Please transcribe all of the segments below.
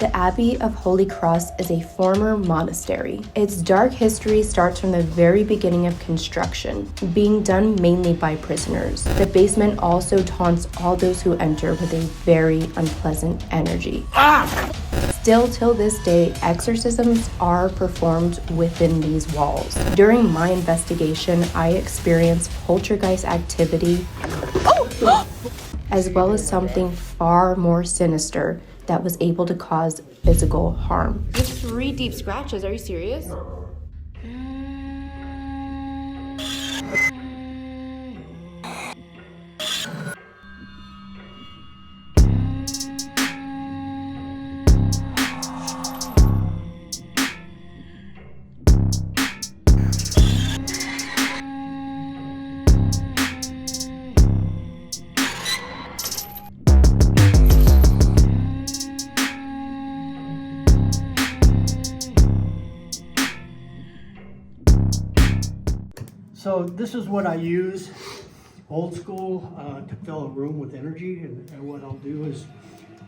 The Abbey of Holy Cross is a former monastery. Its dark history starts from the very beginning of construction, being done mainly by prisoners. The basement also taunts all those who enter with a very unpleasant energy. Still till this day, exorcisms are performed within these walls. During my investigation, I experienced poltergeist activity, as well as something far more sinister that was able to cause physical harm. Just 3 deep scratches, are you serious? So this is what I use, old school, to fill a room with energy. And what I'll do is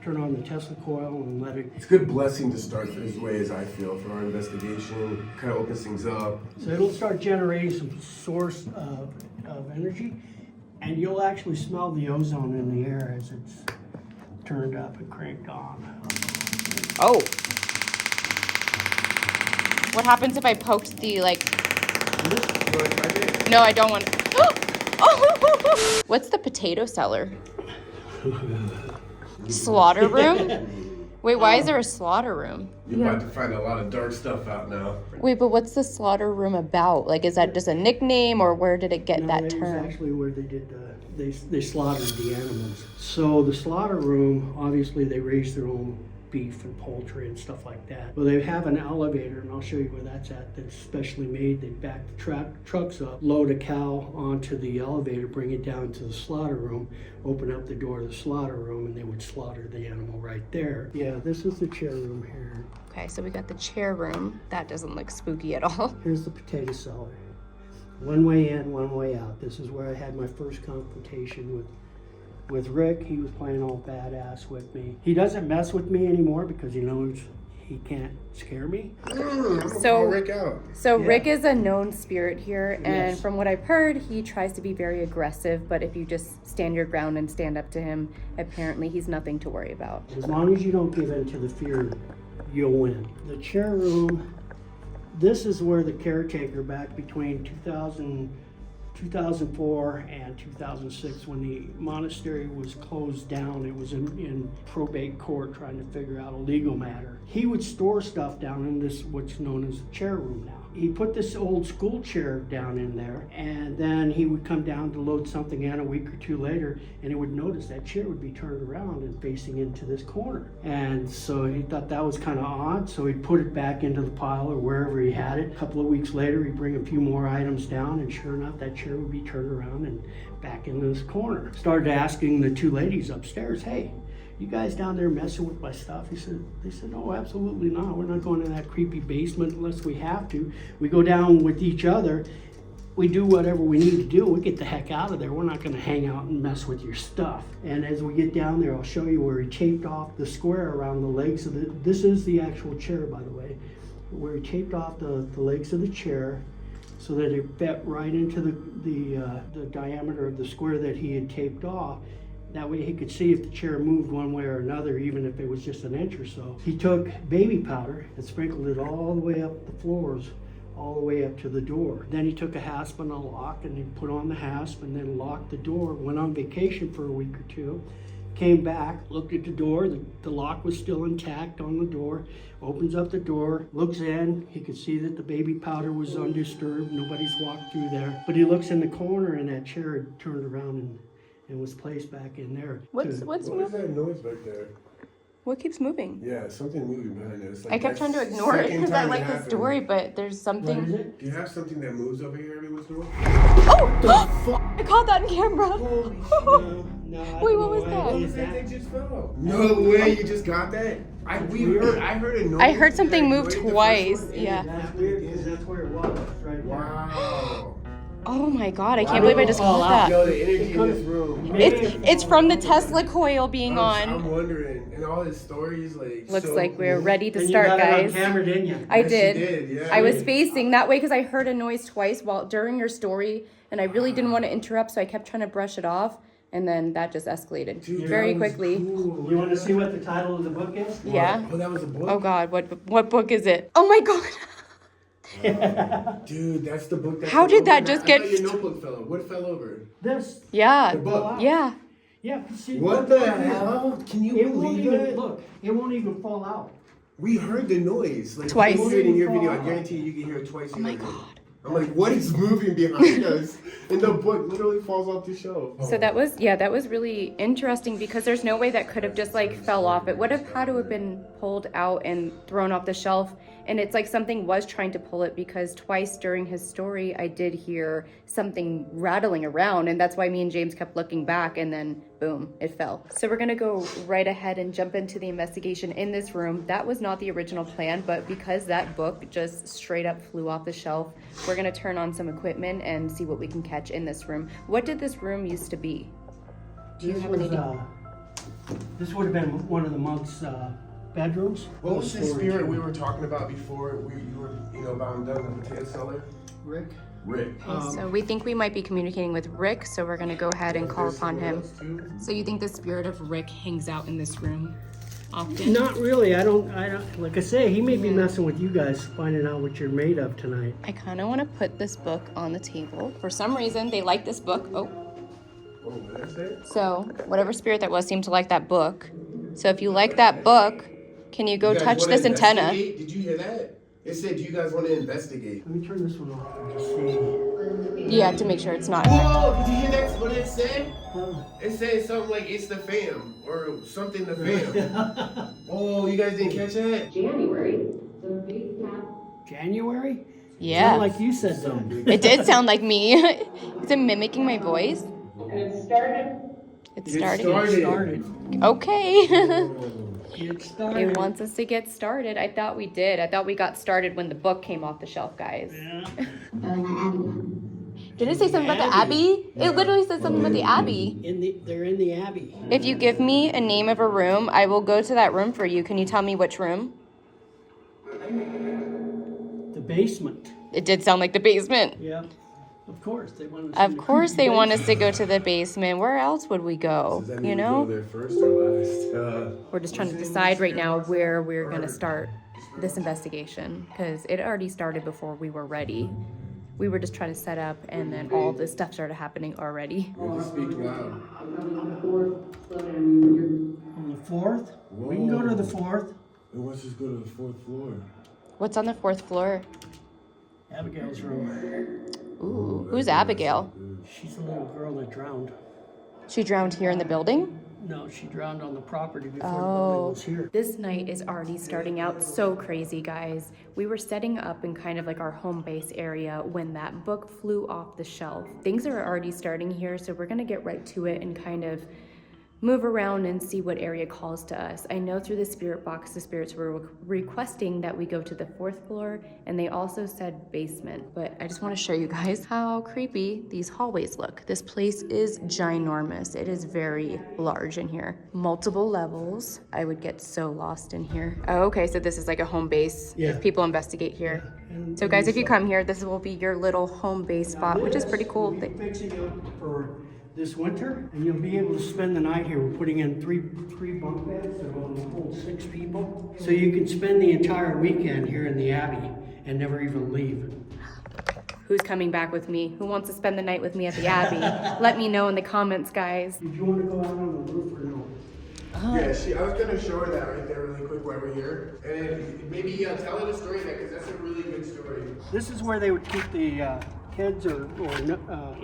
turn on the Tesla coil and let it... It's a good blessing to start this way, as I feel, for our investigation. Kind of opens things up. So it'll start generating some source of energy. And you'll actually smell the ozone in the air as it's turned up and cranked on. Oh. What happens if I poked the, like... No, I don't want to. What's the potato cellar? Slaughter room? Wait, why is there a slaughter room? You're about to find a lot of dark stuff out now. Wait, but what's the slaughter room about? Like, is that just a nickname, or where did it get that term? Was actually where they did they slaughtered the animals. So the slaughter room, obviously they raise their own beef and poultry and stuff like that. Well, they have an elevator, and I'll show you where that's at, that's specially made. They back the trucks up, load a cow onto the elevator, bring it down to the slaughter room, open up the door to the slaughter room, and they would slaughter the animal right there. Yeah, this is the chair room here. Okay, so we got the chair room. That doesn't look spooky at all. Here's the potato cellar. One way in, one way out. This is where I had my first confrontation with Rick. He was playing all badass with me. He doesn't mess with me anymore because he knows he can't scare me. So Rick out. So yeah. Rick is a known spirit here, and Yes. From what I've heard, he tries to be very aggressive, but if you just stand your ground and stand up to him, apparently he's nothing to worry about. As long as you don't give in to the fear, you'll win. The chair room, this is where the caretaker back between 2004 and 2006, when the monastery was closed down, it was in probate court trying to figure out a legal matter. He would store stuff down in this, what's known as the chair room now. He put this old school chair down in there, and then he would come down to load something in a week or two later, and he would notice that chair would be turned around and facing into this corner. And so he thought that was kind of odd, so he'd put it back into the pile or wherever he had it. A couple of weeks later, he'd bring a few more items down, and sure enough, that chair would be turned around and back into this corner. Started asking the 2 ladies upstairs, hey, you guys down there messing with my stuff? They said, no, absolutely not. We're not going to that creepy basement unless we have to. We go down with each other. We do whatever we need to do. We get the heck out of there. We're not going to hang out and mess with your stuff. And as we get down there, I'll show you where he taped off the square around the legs of it. This is the actual chair, by the way, where he taped off the legs of the chair so that it fit right into the diameter of the square that he had taped off. That way he could see if the chair moved one way or another, even if it was just an inch or so. He took baby powder and sprinkled it all the way up the floors, all the way up to the door. Then he took a hasp and a lock, and he put on the hasp and then locked the door, went on vacation for a week or 2, came back, looked at the door, the lock was still intact on the door, opens up the door, looks in, he could see that the baby powder was undisturbed, nobody's walked through there. But he looks in the corner, and that chair had turned around and was placed back in there. What is that noise back there? What keeps moving? Yeah, something moving behind us. Like I kept trying to ignore it because I like the story, but there's something. What is it? Do you have something that moves over here every once in a while? Oh! I caught that on camera. No, Wait, what was What was that? that just fell? No way, you just got that? I heard a noise. I heard something move Right the first twice. one? Yeah. That's weird because that's where it was, right there. Wow. Oh my god, I can't believe I just caught that. Yo, the energy in this room. It's from the Tesla coil being I'm on. wondering, and all his stories, like. Looks so like we're cool. ready to And start, you got guys. it on camera, didn't you? I Yes, you did. did, yeah. I was spacing that way because I heard a noise twice while during your story, and I really didn't want to interrupt, so I kept trying to brush it off, and then that just escalated Dude, very that was quickly. cool. You want to see what the title of the book is? Yeah. Oh, that was a book? Oh god, what book is it? Oh my god. Dude, that's the book that How fell did over. that just get- I thought your notebook fell over. What fell over? This. Yeah. The book. Yeah. Yeah. See, What look the at it. hell? Can you It won't believe even that? look. It won't even fall out. We heard the noise. Like, Twice. You hear it in your video. I guarantee you can hear it twice. Oh my god. I'm like, what is moving behind us? And the book literally falls off the shelf. So that was really interesting because there's no way that could have just like fell off. It would have had to have been pulled out and thrown off the shelf. And it's like something was trying to pull it because twice during his story, I did hear something rattling around. And that's why me and James kept looking back and then boom, it fell. So we're gonna go right ahead and jump into the investigation in this room. That was not the original plan, but because that book just straight up flew off the shelf, we're gonna turn on some equipment and see what we can catch in this room. What did this room used to be? Do you This have an was, idea? this would have been one of the monks' bedrooms. What was the spirit we were talking about before? You were, about down the potato cellar? Rick? Rick. So we think we might be communicating with Rick, so we're gonna go ahead and call upon him. So you think the spirit of Rick hangs out in this room often? Not really. I don't. Like I say, he may be messing with you guys, finding out what you're made of tonight. I kind of want to put this book on the table. For some reason, they like this book. Oh, Oh, what did I say? so whatever spirit that was seemed to like that book. So if you like that book, can you go You guys touch wanna this antenna? investigate? Did you hear that? It said you guys want to investigate. Let me turn this one off and just see. Yeah, to make sure it's not. Whoa! Did you hear that? What it said? Huh. It said something like it's the fam or something the fam. Oh, you guys didn't catch that? January? Yeah, Sound like you said that. it did sound like me. Is it mimicking my voice? It started. It started. started. Okay. It started. It wants us to get started. I thought we did. I thought we got started when the book came off the shelf, guys. Yeah. Did it say something about the Abbey? It literally said something about the Abbey. They're in the Abbey. If you give me a name of a room, I will go to that room for you. Can you tell me which room? The basement. It did sound like the basement. Yeah. Of course they want us. Of course they want us to go to the basement. Where else would we go? Does that mean You we go know? there first or last? We're just trying to decide right now where we're going to start this investigation because it already started before we were ready. We were just trying to set up and then all this stuff started happening already. We'll just speak loud. On the fourth? We can go to the fourth. And let's just go to the fourth floor. What's on the fourth floor? Abigail's room. Ooh, who's Abigail? She's the little girl that drowned. She drowned here in the building? No, she drowned on the property before the Oh. building was here. This night is already starting out so crazy, guys. We were setting up in kind of like our home base area when that book flew off the shelf. Things are already starting here, so we're gonna get right to it and kind of move around and see what area calls to us. I know through the spirit box, the spirits were requesting that we go to the fourth floor, and they also said basement. But I just want to show you guys how creepy these hallways look. This place is ginormous. It is very large in here. Multiple levels. I would get so lost in here. Oh, okay, so this is like a home base Yeah. if people investigate here. And- So guys, if you come here, this will be your little home base spot, which is pretty cool. We'll be fixing it for this winter, and you'll be able to spend the night here. We're putting in three bunk beds that will hold 6 people. So you can spend the entire weekend here in the Abbey and never even leave. Who's coming back with me? Who wants to spend the night with me at the Abbey? Let me know in the comments, guys. Did you want to go out on the roof or no? Yeah, I was gonna show her that right there really quick while we're here. And then maybe tell her the story of that, because that's a really good story. This is where they would keep the kids or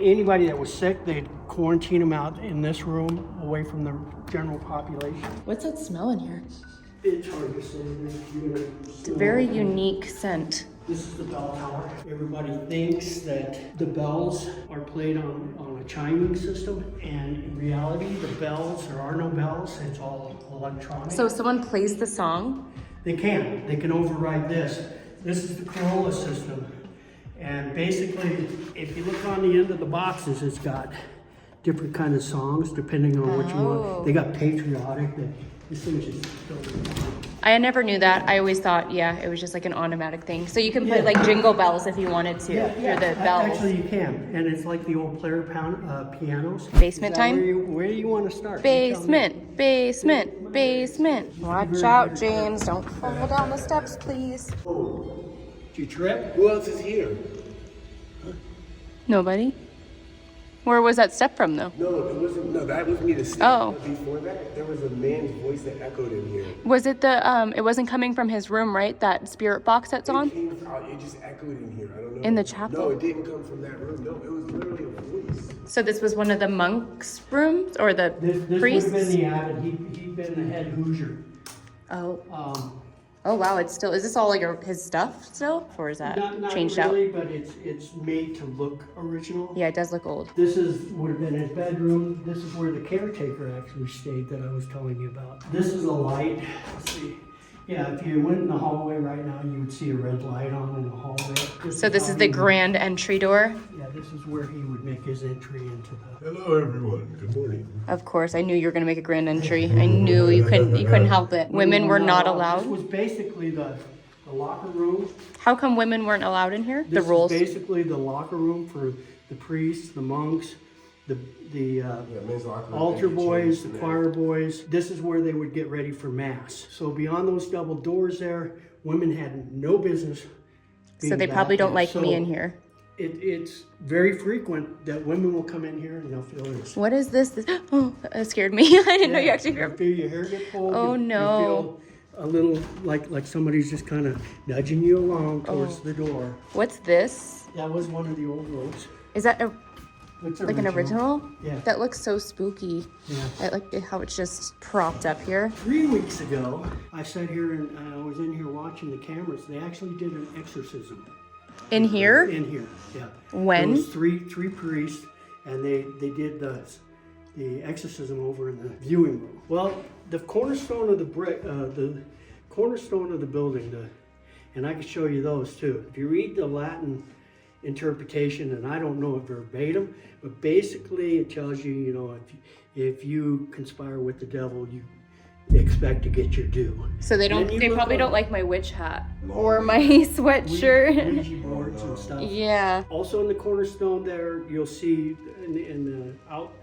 anybody that was sick. They'd quarantine them out in this room away from the general population. What's that smell in here? It's hard to say. It's a very unique scent. This is the bell tower. Everybody thinks that the bells are played on a chiming system, and in reality, the bells, there are no bells. It's all electronic. So if someone plays the song, They can override this. This is the Corolla system. And basically, if you look on the end of the boxes, it's got different kind of songs depending on what you want. They got patriotic. This thing's just filled with. I never knew that. I always thought, yeah, it was just like an automatic thing. So you can put like jingle bells if you wanted to. Hear the bells. Actually, you can. And it's like the old player pianos. Basement time? Where do you want to start? Basement, basement, basement. Watch out, James. Don't fall down the steps, please. Did you trip? Who else is here? Nobody? Where was that step from, though? No, it wasn't. No, that was me to step. Oh. Before that, there was a man's voice that echoed in here. Was it the, it wasn't coming from his room, right? That spirit box that's on? It just echoed in here. I don't know. In the chapel? No, it didn't come from that room. No, it was literally a voice. So this was one of the monks' rooms? Or the This priests? would have been the abbot. He'd been the head Hoosier. Oh. Oh, wow. It's still, is this all like his stuff still? Or is that Not changed really, out? but it's made to look original. Yeah, it does look old. This would have been his bedroom. This is where the caretaker actually stayed that I was telling you about. This is a light. Let's see. Yeah, if you went in the hallway right now, you would see a red light on in the hallway. So this is how the he would- grand entry door? Yeah, this is where he would make his entry into the. Hello, everyone. Good morning. Of course, I knew you were gonna make a grand entry. I knew you couldn't help it. Women were not This allowed. was basically the locker room. How come women weren't allowed in here? The This rules. is basically the locker room for the priests, the monks, the men's locker room, altar they boys, changed the the name. choir boys. This is where they would get ready for mass. So beyond those double doors there, women had no business. So being they back probably don't there. like So me in here. It's very frequent that women will come in here and they'll feel this. What is this? Oh, that scared me. I didn't know you actually You heard. feel your hair get pulled. Oh, you no. feel a little like somebody's just kind of nudging you along towards Oh. the door. What's this? That was one of the old robes. Is that It's like an original? Yeah. That looks so spooky. Yeah. I like it how it's just propped up here. 3 weeks ago, I sat here and I was in here watching the cameras. They actually did an exorcism In here? in here. Yeah. When? There was three priests, and they did the exorcism over in the viewing room. Well, the cornerstone of the cornerstone of the building, and I can show you those too. If you read the Latin interpretation, and I don't know it verbatim, but basically it tells you, you know, if you conspire with the devil, you expect to get your due. So they don't. Then you They look probably up- don't like my witch hat or my sweatshirt. Ouija boards and stuff. Yeah. Also in the cornerstone there, you'll see in the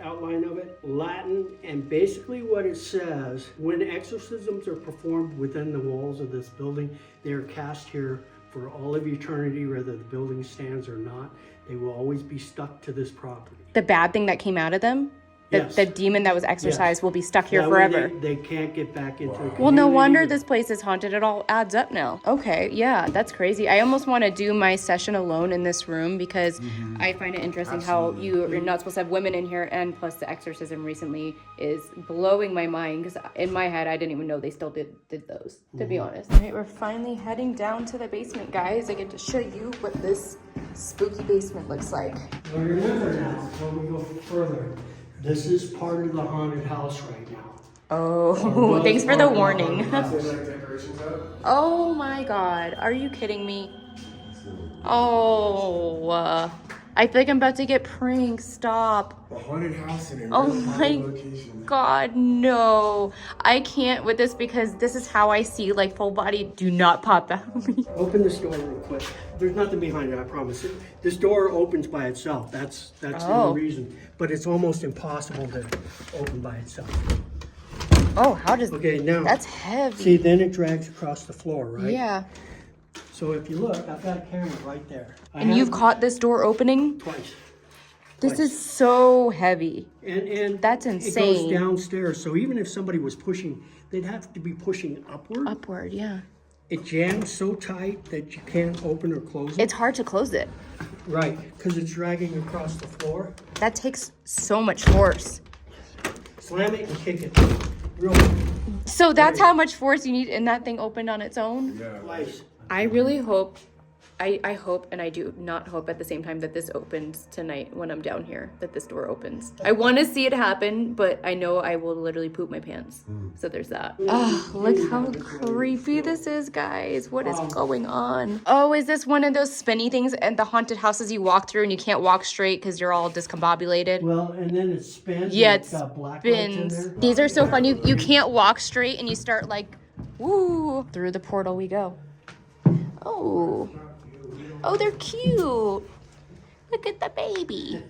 outline of it, Latin, and basically what it says, when exorcisms are performed within the walls of this building, they are cast here for all of eternity, whether the building stands or not. They will always be stuck to this property. The bad thing that came out of them, Yes. the demon that was exorcised, Yes. will be stuck here That way forever. They can't get back into the community. Well, no wonder this place is haunted. It all adds up now. Okay, yeah, that's crazy. I almost want to do my session alone in this room because I find it interesting how you're not supposed to have women in here, and plus the exorcism recently is blowing my mind because in my head I didn't even know they still did those, to be honest. All right, we're finally heading down to the basement, guys. I get to show you what this spooky basement looks like. Well, remember now, before we go further, this is part of the haunted house right now. Oh, thanks for the warning. Is there like decorations up? Oh my god, are you kidding me? Oh, I feel like I'm about to get pranked. Stop. A haunted house in a Oh really haunted my location. god, no. I can't with this because this is how I see like full body. Do not pop out. Open this door real quick. There's nothing behind it, I promise. This door opens by itself. That's the Oh. only reason. But it's almost impossible to open by itself. Oh, how does Okay, now, that's heavy. see, then it drags across the floor, right? Yeah. So if you look, I've got a camera right there. And you've caught this door opening? Twice. This Twice. is so heavy. And That's It insane. goes downstairs, so even if somebody was pushing, they'd have to be pushing upward. Upward, yeah. It jams so tight that you can't open or close it. It's hard to close it. Right, because it's dragging across the floor. That takes so much force. Slam it and kick it. Real So that's how much force you need, and that thing opened on its own? Yeah. twice. I really hope I hope, and I do not hope at the same time, that this opens tonight when I'm down here, that this door opens. I want to see it happen, but I know I will literally poop my pants. So there's that. Oh, look how creepy this is, guys. What is going on? Oh, is this one of those spinny things and the haunted houses you walk through and you can't walk straight because you're all discombobulated? Well, and then it spins. Yeah, and it it's got black lights in spins. there. These are so fun. You can't walk straight and you start like, woo, through the portal we go. Oh. Oh, they're cute. Look at the baby.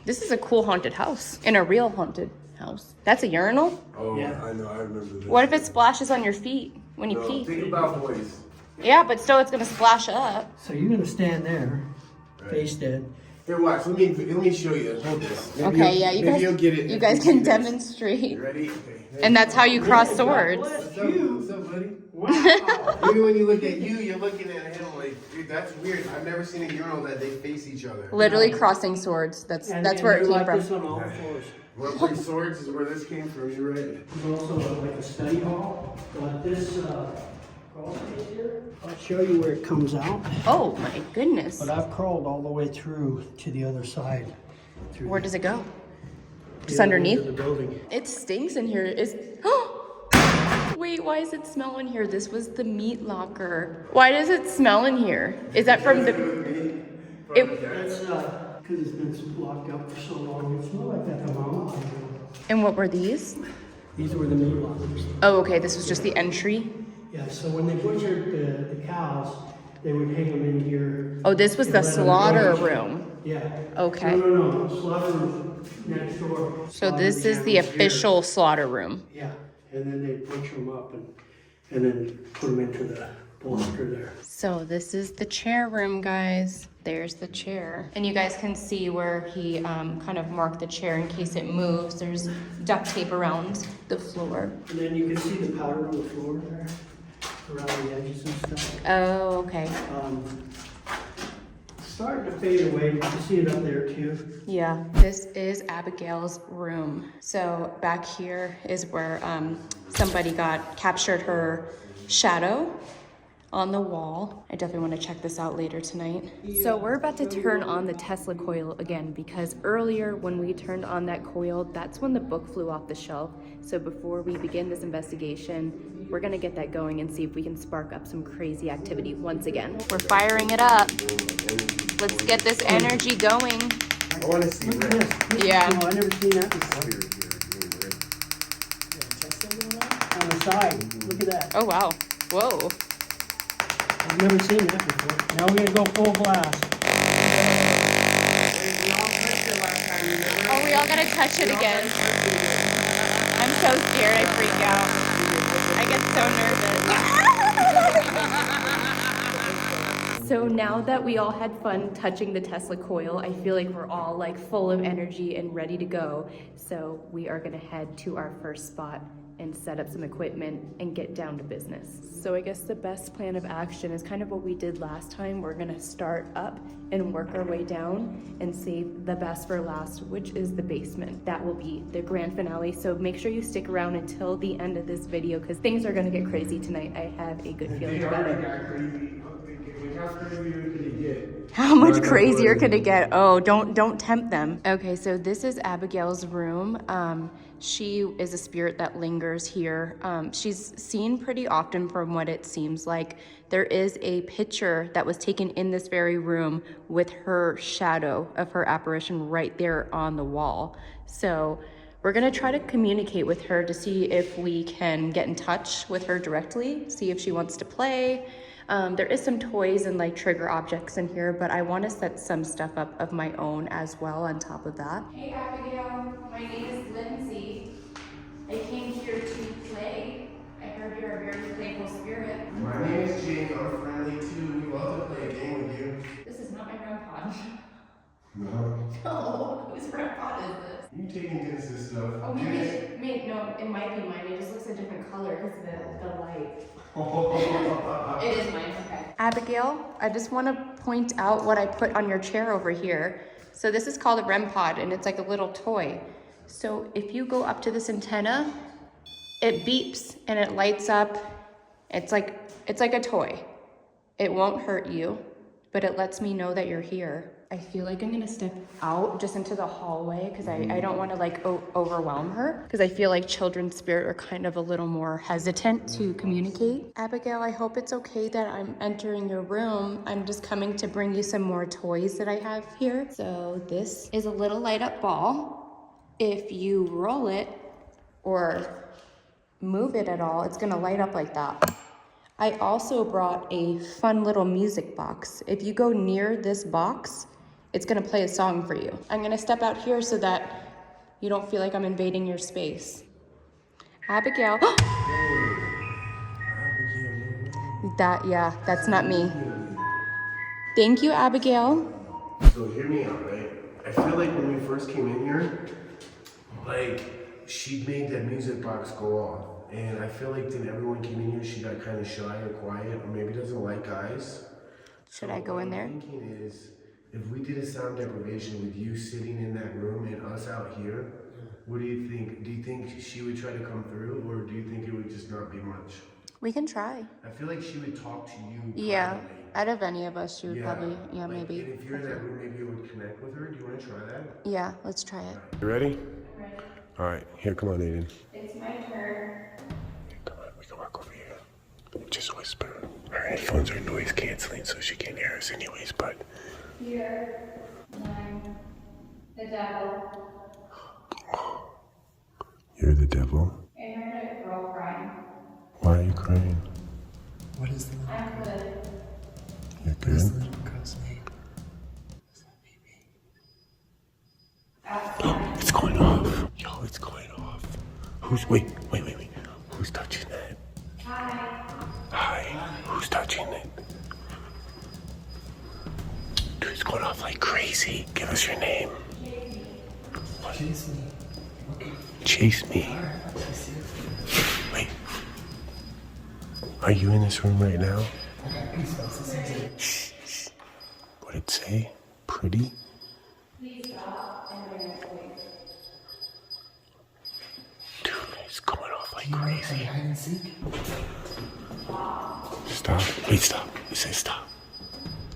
This is a cool haunted house. In a real haunted house. That's a urinal? Oh, Yeah. I know, I remember this. What if it splashes on your feet when you pee? Think about boys. Yeah, but still it's gonna splash up. So you're gonna stand there, face dead. Here, watch. Let me show you. Hold this. Maybe Okay, you'll- yeah, you maybe guys, you'll get it. you if guys see can this. demonstrate. You ready? Okay. And that's how you cross swords. What's up, buddy? Wow. Even when you look at you, you're looking at him like, dude, that's weird. I've never seen a urinal that they face each other. Literally crossing swords. That's where it you're came like from. this on all fours. Well, play swords is where this came from. You're right. There's also like a study hall. But this crawl space here, I'll show you where it comes out. Oh my goodness. But I've crawled all the way through to the other side. Where does it go? the Just other end underneath? of the building. It stinks in here. Wait, why does it smell in here? This was the meat locker. Why does it smell in here? Is that from the... It, That's because it's been locked up for so long. It smelled like that the mama. and what were these? These were the meat lockers. Oh, okay, this was just the entry. Yeah, so when they butchered the cows, they would hang them in here. Oh, this was and the let 'em slaughter go. room. Yeah. Okay. No. Slaughter room next door. So Slaughter this is the animals here. official slaughter room. Yeah, and then they butcher them up and then put them into the locker there. So this is the chair room, guys. There's the chair. And you guys can see where he kind of marked the chair in case it moves. There's duct tape around the floor. And then you can see the powder on the floor there, around the edges and stuff. Oh, okay. Starting to fade away, but you can see it up there too. Yeah, this is Abigail's room. So back here is where somebody captured her shadow on the wall. I definitely want to check this out later tonight. So we're about to turn on the Tesla coil again because earlier when we turned on that coil, that's when the book flew off the shelf. So before we begin this investigation, we're gonna get that going and see if we can spark up some crazy activity once again. We're firing it up. Let's get this energy going. I want to see Look at red. this. Yeah. No, I never seen that before. On the side, look at that. Oh wow, whoa. I've never seen that before. Now we're gonna go full blast. Oh, we all gotta touch it again. I'm so scared, I freak out. I get so nervous. So now that we all had fun touching the Tesla coil, I feel like we're all like full of energy and ready to go. So we are gonna head to our first spot and set up some equipment and get down to business. So I guess the best plan of action is kind of what we did last time. We're gonna start up and work our way down and save the best for last, which is the basement. That will be the grand finale. So make sure you stick around until the end of this video because things are gonna get crazy tonight. I have a good feeling about it. How crazy could it get? How much crazier could it get? Oh, don't tempt them. Okay, so this is Abigail's room. She is a spirit that lingers here. She's seen pretty often from what it seems like. There is a picture that was taken in this very room with her shadow of her apparition right there on the wall. So we're gonna try to communicate with her to see if we can get in touch with her directly, see if she wants to play. There is some toys and like trigger objects in here, but I want to set some stuff up of my own as well on top of that. Hey Abigail, my name is Lindsay. I came here to play. I heard you're a very playful spirit. My name is Jane. I'm friendly too. We love to play a game with you. This is not my REM pod. No. No, whose REM pod is this? You taking Dennis's stuff. Oh, maybe, no, it might be mine. It just looks a different color because of the light. It is mine, okay. Abigail, I just want to point out what I put on your chair over here. So this is called a REM pod and it's like a little toy. So if you go up to this antenna, it beeps and it lights up. It's like a toy. It won't hurt you, but it lets me know that you're here. I feel like I'm gonna step out just into the hallway because I don't want to like overwhelm her, because I feel like children's spirit are kind of a little more hesitant to communicate. Abigail, I hope it's okay that I'm entering your room. I'm just coming to bring you some more toys that I have here. So this is a little light up ball. If you roll it or move it at all, it's gonna light up like that. I also brought a fun little music box. If you go near this box, it's gonna play a song for you. I'm gonna step out here so that you don't feel like I'm invading your space. Abigail. That's not me. Thank you, Abigail. So hear me out, right? I feel like when we first came in here, like she made that music box go off. And I feel like then everyone came in here, she got kind of shy or quiet, or maybe doesn't like guys. Should I go in there? What I'm thinking is, if we did a sound deprivation with you sitting in that room and us out here, what do you think? Do you think she would try to come through, or do you think it would just not be much? We can try. I feel like she would talk to you. Yeah, privately. out of any of us, she would probably, like, maybe. And if you're in that room, maybe you would connect with her. Do you want to try that? Yeah, let's try it. You ready? Ready. All right, here, come on, Aiden. It's my turn. Come on, we can walk over here. Just whisper. Her headphones are noise canceling, so she can't hear us anyways, but. Here, I'm the devil. You're the devil. I heard a girl crying. Why are you crying? What is the little, I'm good. You're what is the good? little girl's name? Is that baby? Oh, it's going off. Yo, it's going off. Wait. Who's touching that? Hi. Who's touching it? Dude, it's going off like crazy. Give us your name. Chase me. Chase me. Alright, I'll chase you. Wait. Are you in this room right now? I got goosebumps. This is it. Shh. What'd it say? Pretty? Dude, it's going off like You wanna play crazy. hide and seek? Stop. Wait, stop. It says stop.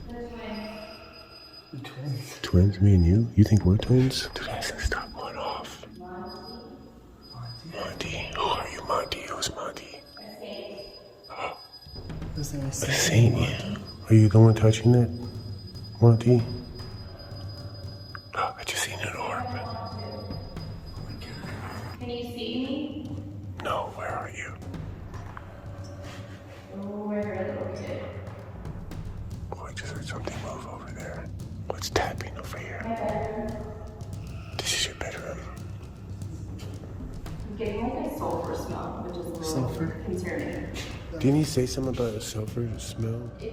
The twins. Twins, me and you? You think we're twins? Dude, that says stop going off. Monty. Who are you, Monty? Who's Monty? Was there a A saint? saint, yeah. Are you the one touching it, Monty? Oh, I just seen an orb. Can you see me? No, where are you? Oh, I heard a little kid. Oh, I just heard something move over there. What's tapping over here? This is your bedroom. I'm getting like a sulfur smell, which is a little Sulfur? concerning. Didn't he say something about a sulfur smell? Yeah,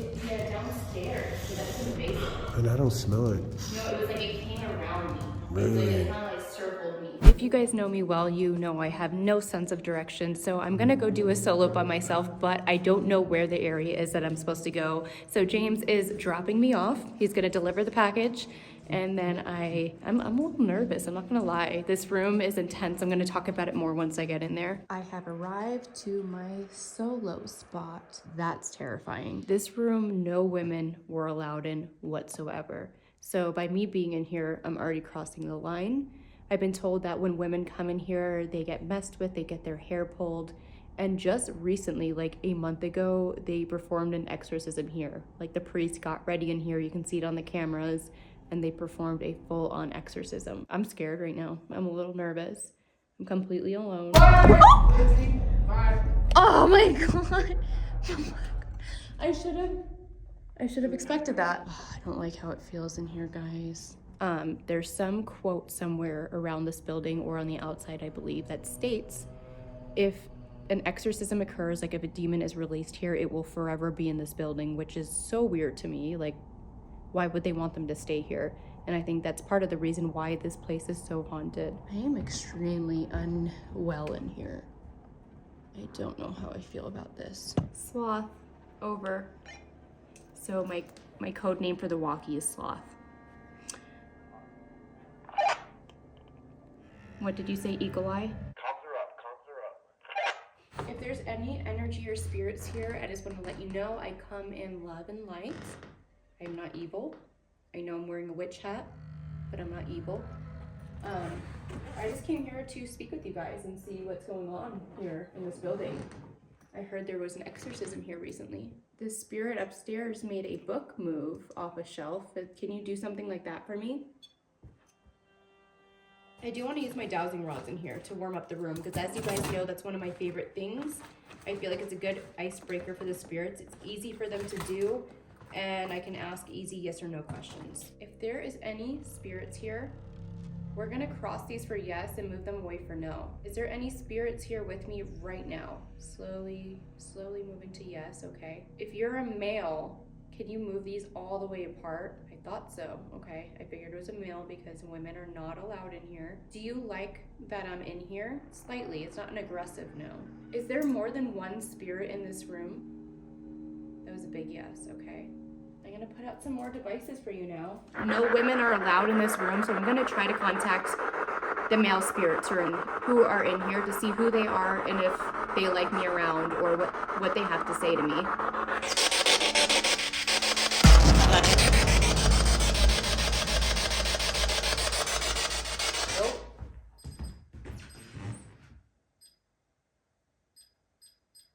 downstairs. So that's in the basement. And I don't smell it. No, it was like it came around me. Really? It kind of like circled me. If you guys know me well, you know I have no sense of direction, so I'm gonna go do a solo by myself, but I don't know where the area is that I'm supposed to go. So James is dropping me off. He's gonna deliver the package, and then I'm a little nervous, I'm not gonna lie. This room is intense. I'm gonna talk about it more once I get in there. I have arrived to my solo spot. That's terrifying. This room, no women were allowed in whatsoever. So by me being in here, I'm already crossing the line. I've been told that when women come in here, they get messed with, they get their hair pulled. And just recently, like a month ago, they performed an exorcism here. Like the priest got ready in here, you can see it on the cameras, and they performed a full-on exorcism. I'm scared right now. I'm a little nervous. I'm completely alone. Oh my god! I should have expected that. I don't like how it feels in here, guys. There's some quote somewhere around this building or on the outside, I believe, that states if an exorcism occurs, like if a demon is released here, it will forever be in this building, which is so weird to me. Like, why would they want them to stay here? And I think that's part of the reason why this place is so haunted. I am extremely unwell in here. I don't know how I feel about this. Sloth, over. So my code name for the walkie is Sloth. What did you say, Eagle Eye? Comms are up. If there's any energy or spirits here, I just want to let you know I come in love and light. I'm not evil. I know I'm wearing a witch hat, but I'm not evil. I just came here to speak with you guys and see what's going on here in this building. I heard there was an exorcism here recently. The spirit upstairs made a book move off a shelf. Can you do something like that for me? I do want to use my dowsing rods in here to warm up the room because, as you guys know, that's one of my favorite things. I feel like it's a good icebreaker for the spirits. It's easy for them to do, and I can ask easy yes or no questions. If there is any spirits here, we're gonna cross these for yes and move them away for no. Is there any spirits here with me right now? Slowly moving to yes, okay. If you're a male, can you move these all the way apart? I thought so, okay. I figured it was a male because women are not allowed in here. Do you like that I'm in here? Slightly, it's not an aggressive no. Is there more than one spirit in this room? That was a big yes, okay. I'm gonna put out some more devices for you now. No women are allowed in this room, so I'm gonna try to contact the male spirits who are in here to see who they are and if they like me around or what they have to say to me. Nope.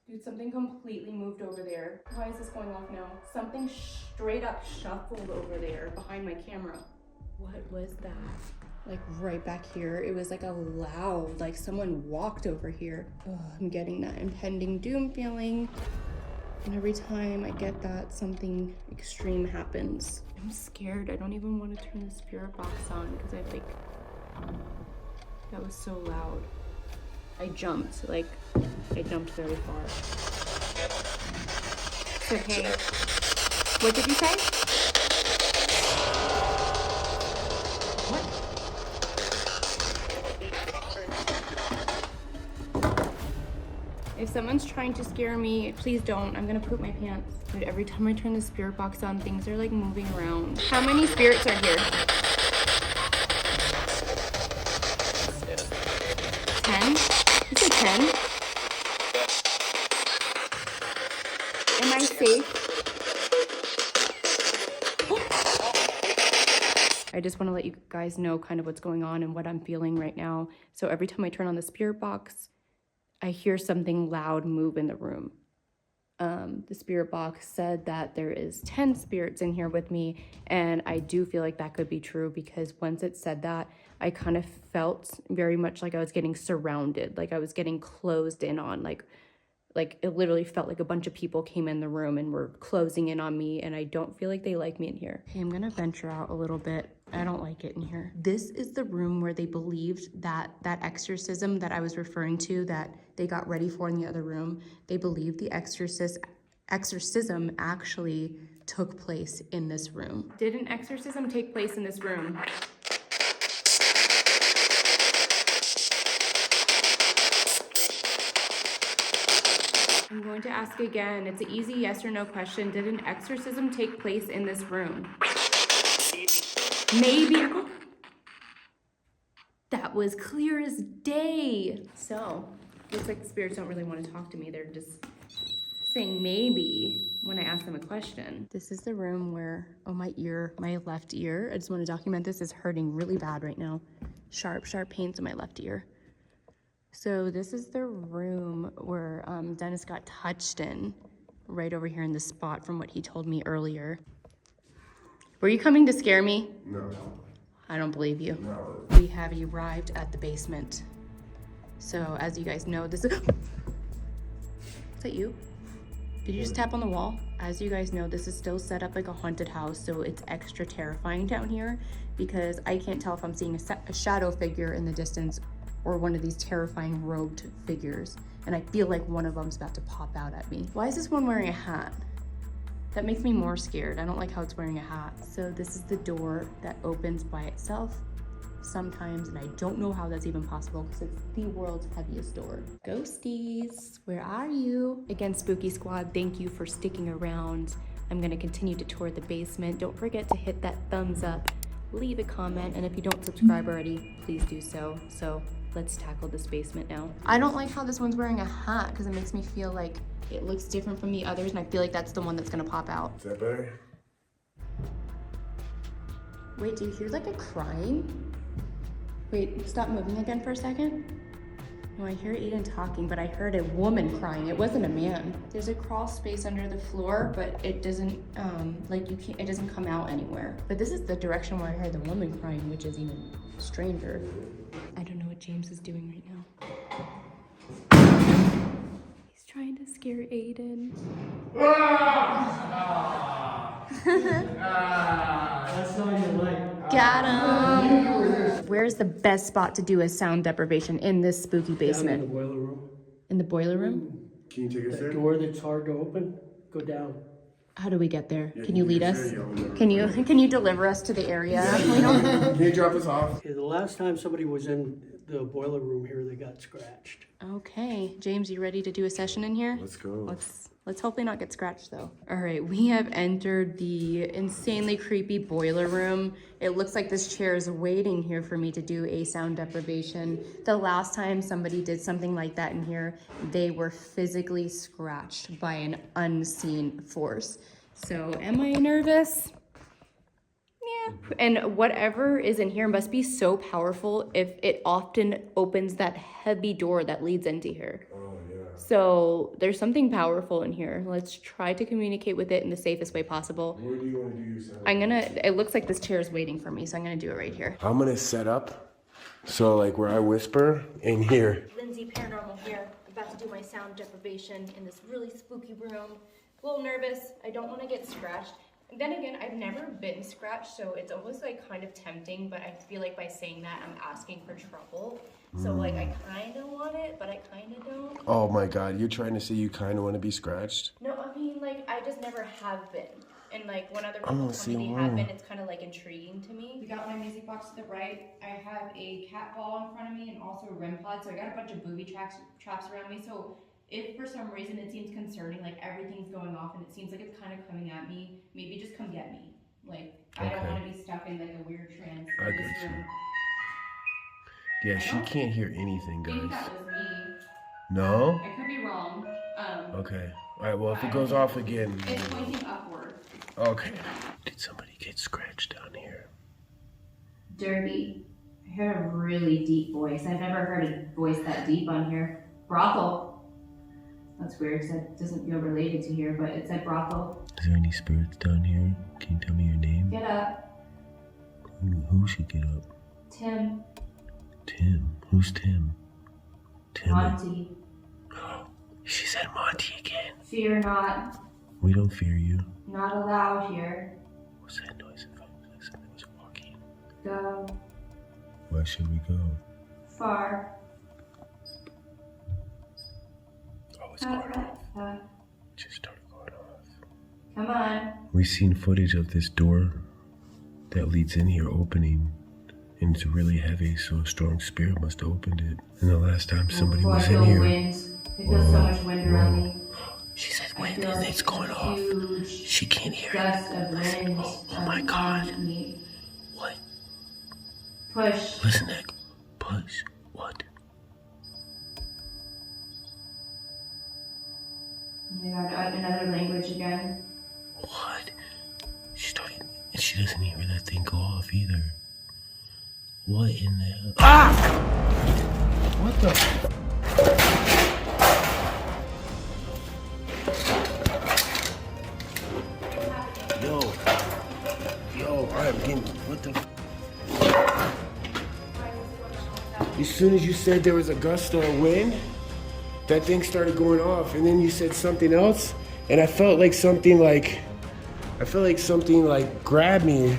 Dude, something completely moved over there. Why is this going off now? Something straight up shuffled over there behind my camera. What was that? Like right back here, it was like a loud, like someone walked over here. Oh, I'm getting that impending doom feeling. And every time I get that, something extreme happens. I'm scared. I don't even want to turn the spirit box on because I like, that was so loud. I jumped very far. It's okay. What did you say? What? If someone's trying to scare me, please don't. I'm gonna poop my pants. Dude, every time I turn the spirit box on, things are like moving around. How many spirits are here? 10? You said 10? Am I safe? I just want to let you guys know kind of what's going on and what I'm feeling right now. So every time I turn on the spirit box, I hear something loud move in the room. The spirit box said that there is 10 spirits in here with me, and I do feel like that could be true because once it said that, I kind of felt very much like I was getting surrounded, like I was getting closed in on, like it literally felt like a bunch of people came in the room and were closing in on me, and I don't feel like they like me in here. Okay, I'm gonna venture out a little bit. I don't like it in here. This is the room where they believed that exorcism that I was referring to that they got ready for in the other room, they believed the exorcism actually took place in this room. Did an exorcism take place in this room? I'm going to ask again. It's an easy yes or no question. Did an exorcism take place in this room? Maybe. That was clear as day. So, looks like the spirits don't really want to talk to me. They're just saying maybe when I ask them a question. This is the room where, oh, my left ear, I just want to document this, is hurting really bad right now. Sharp pains in my left ear. So this is the room where Dennis got touched in, right over here in this spot from what he told me earlier. Were you coming to scare me? No. I don't believe you. No. We have arrived at the basement. So as you guys know, this is... Is that you? Did you just tap on the wall? As you guys know, this is still set up like a haunted house, so it's extra terrifying down here because I can't tell if I'm seeing a shadow figure in the distance or one of these terrifying robed figures. And I feel like one of them's about to pop out at me. Why is this one wearing a hat? That makes me more scared. I don't like how it's wearing a hat. So this is the door that opens by itself sometimes, and I don't know how that's even possible because it's the world's heaviest door. Ghosties, where are you? Again, Spooky Squad, thank you for sticking around. I'm gonna continue to tour the basement. Don't forget to hit that thumbs up, leave a comment, and if you don't subscribe already, please do so. So let's tackle this basement now. I don't like how this one's wearing a hat because it makes me feel like it looks different from the others, and I feel like that's the one that's gonna pop out. Is that better? Wait, do you hear like a crying? Wait, stop moving again for a second. No, I hear Aiden talking, but I heard a woman crying. It wasn't a man. There's a crawl space under the floor, but it doesn't, it doesn't come out anywhere. But this is the direction where I heard the woman crying, which is even stranger. I don't know what James is doing right now. He's trying to scare Aiden. That's not your leg. Got him! Where's the best spot to do a sound deprivation in this spooky basement? Down in the boiler room. In the boiler room? Can you take us The there? door that's hard to open, go down. How do we get there? Yeah, Can you lead take us? there? Yeah, we'll never Can forget. you deliver us to the area? Can you drop us off? Okay, the last time somebody was in the boiler room here, they got scratched. Okay, James, you ready to do a session in here? Let's go. Let's hopefully not get scratched though. All right, we have entered the insanely creepy boiler room. It looks like this chair is waiting here for me to do a sound deprivation. The last time somebody did something like that in here, they were physically scratched by an unseen force. So am I nervous? Yeah. And whatever is in here must be so powerful if it often opens that heavy door that leads into here. Oh, yeah. So there's something powerful in here. Let's try to communicate with it in the safest way possible. Where do you want to do your sound? It looks like this chair is waiting for me, so I'm gonna do it right here. I'm going to set up so like where I whisper in here. Lindsay Paranormal here. I'm about to do my sound deprivation in this really spooky room. A little nervous. I don't want to get scratched. And then again, I've never been scratched, so it's almost like kind of tempting, but I feel like by saying that, I'm asking for trouble. So like, I kind of want it, but I kind of don't. Oh my God, you're trying to say you kind of want to be scratched? No, I mean, like, I just never have been. And like, when other Oh, people see, tell me they wow. have been, it's kind of like intriguing to me. We got my music box to the right. I have a cat ball in front of me and also a REM pod. So I got a bunch of booby traps around me. So if for some reason it seems concerning, like everything's going off and it seems like it's kind of coming at me, maybe just come get me. Like, I don't Okay. want to be stuck in like a weird trance. I in this got you. room. Yeah, she can't hear anything, I think guys. that was me. No? I could be wrong. Okay. All right, well, if it goes off again. It's pointing upward. Okay. Did somebody get scratched down here? Dirty. I heard a really deep voice. I've never heard a voice that deep on here. Brothel. That's weird because that doesn't feel related to here, but it said brothel. Is there any spirits down here? Can you tell me your name? Get up. Who should get up? Tim. Tim. Who's Tim? Tim. Monty. She said Monty again. Fear not. We don't fear you. Not allowed here. What's that noise? It felt like something was walking. Go. Where should we go? Far. Oh, it's going off. Just started going off. Come on. We've seen footage of this door that leads in here opening, and it's really heavy, so a strong spirit must have opened it. And the last time somebody was in here, Wind. I feel so much wind around me. she said I wind feel and like it's going off. huge She can't hear it. gust of wind. Oh my God. around me. What? Push. Listen, Nick. Push. What? Oh my God, another language again. What? She started, and she doesn't hear that thing go off either. What in the hell? Ah! What the? Yo, I'm getting, what the? As soon as you said there was a gust of wind, that thing started going off, and then you said something else, and I felt like something like grabbed me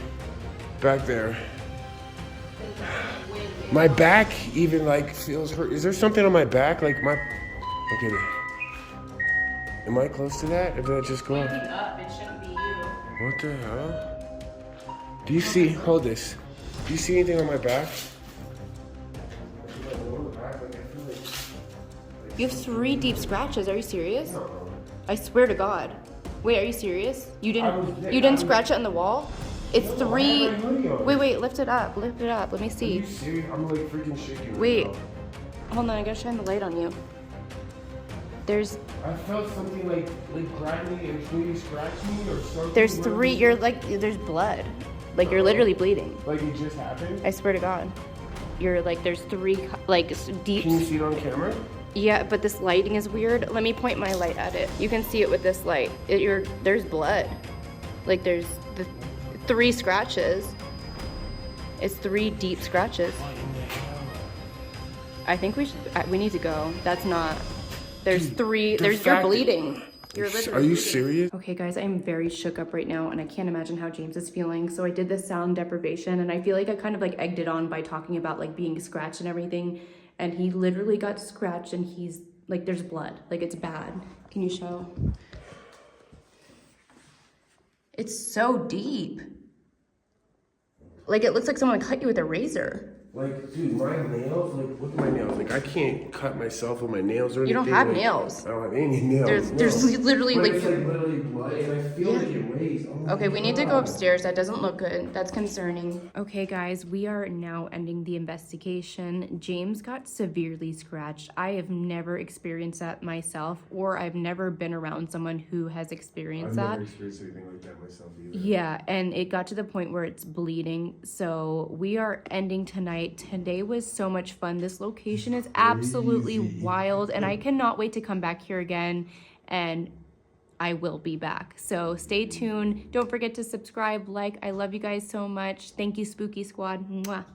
back there. My back even like feels hurt. Is there something on my back? Like my, okay. Am I close to that? Or did I just go off? Up, it shouldn't be you. What the hell? Do you see, hold this. Do you see anything on my back? You have 3 deep scratches. Are you serious? I swear to God. Wait, are you serious? You didn't scratch it on the wall? It's 3. Wait, lift it up. Lift it up. Let me Are see. you serious? I'm like freaking shaking. right Wait. now. Hold on, I gotta shine the light on you. There's I felt something like grab me and maybe scratch me or something. there's 3. You're like there's blood. Like you're literally bleeding. Like it just happened? I swear to God. You're like, there's 3 like deep. Can you see it on camera? Yeah, but this lighting is weird. Let me point my light at it. You can see it with this light. There's blood. Like there's the 3 scratches. It's 3 deep scratches. I think we need to go. That's not. There's 3. You're bleeding. You're literally Are you bleeding. serious? Okay, guys, I'm very shook up right now, and I can't imagine how James is feeling. So I did this sound deprivation, and I feel like I kind of like egged it on by talking about like being scratched and everything. And he literally got scratched, and he's like, there's blood. Like it's bad. Can you show? It's so deep. Like it looks like someone cut you with a razor. Like, dude, my nails, like, look at my nails. Like, I can't cut myself with my nails or anything. You don't have like, nails. I don't have any nails. There's literally But like. it's like literally blood, and I feel like it raised. Oh my Okay, we need to go God. upstairs. That doesn't look good. That's concerning. Okay, guys, we are now ending the investigation. James got severely scratched. I have never experienced that myself, or I've never been around someone who has experienced I've that. never experienced anything like that myself either. Yeah, and it got to the point where it's bleeding. So we are ending tonight. Today was so much fun. This location is absolutely wild, and I cannot wait to come back here again, and I will be back. So stay tuned. Don't forget to subscribe, like. I love you guys so much. Thank you, Spooky Squad. Mwah.